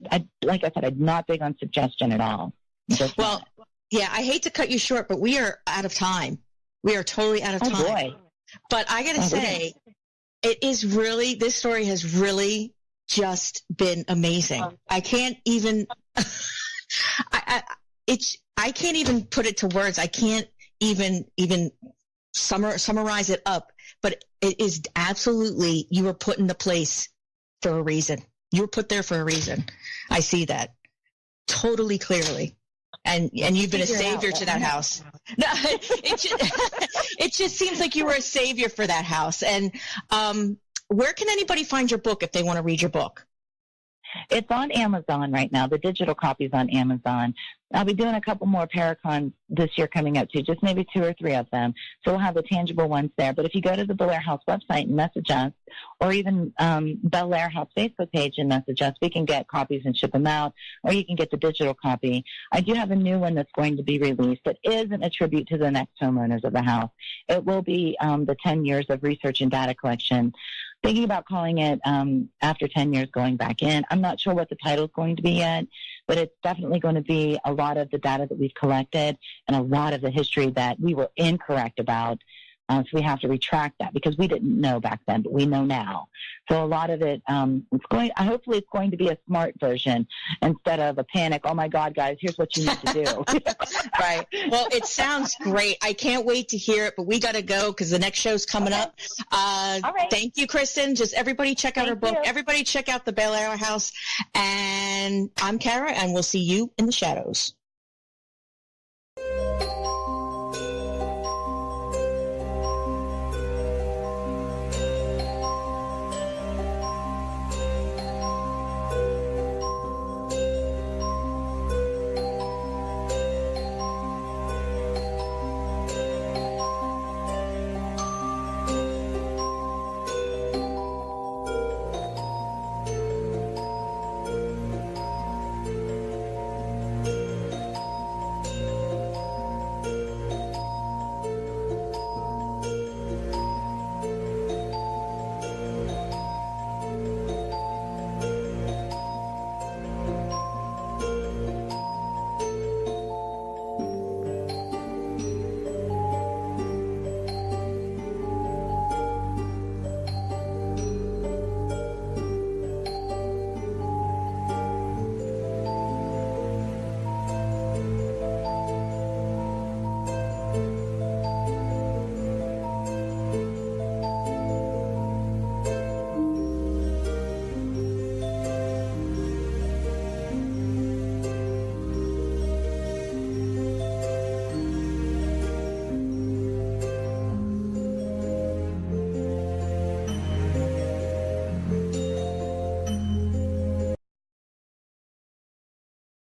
like I said, I'm not big on suggestion at all. Well, yeah, I hate to cut you short, but we are out of time. We are totally out of time. Boy. But I got to say, this story has really just been amazing. I can't even, I can't even put it to words. I can't even summarize it up, but it is absolutely, you were put into place for a reason. You were put there for a reason. I see that totally clearly. And you've been a savior to that house. No, it just seems like you were a savior for that house. And where can anybody find your book if they want to read your book? It's on Amazon right now. The digital copy is on Amazon. I'll be doing a couple more Paracons this year coming up too, just maybe 2 or 3 of them. So we'll have the tangible ones there. But if you go to the Bel Air House website and message us, or even Bel Air House Facebook page and message us, we can get copies and ship them out, or you can get the digital copy. I do have a new one that's going to be released that isn't a tribute to the next homeowners of the house. It will be the 10 years of research and data collection. Thinking about calling it After 10 Years Going Back In. I'm not sure what the title is going to be yet, but it's definitely going to be a lot of the data that we've collected and a lot of the history that we were incorrect about. So we have to retract that because we didn't know back then, but we know now. So a lot of it, hopefully it's going to be a smart version instead of a panic. Oh my God, guys, here's what you need to do. Right. Well, it sounds great. I can't wait to hear it, but we got to go because the next show's coming up. All right. Thank you, Kristin. Just everybody check out her book. Everybody check out the Bel Air House. And I'm Cara, and we'll see you in the shadows.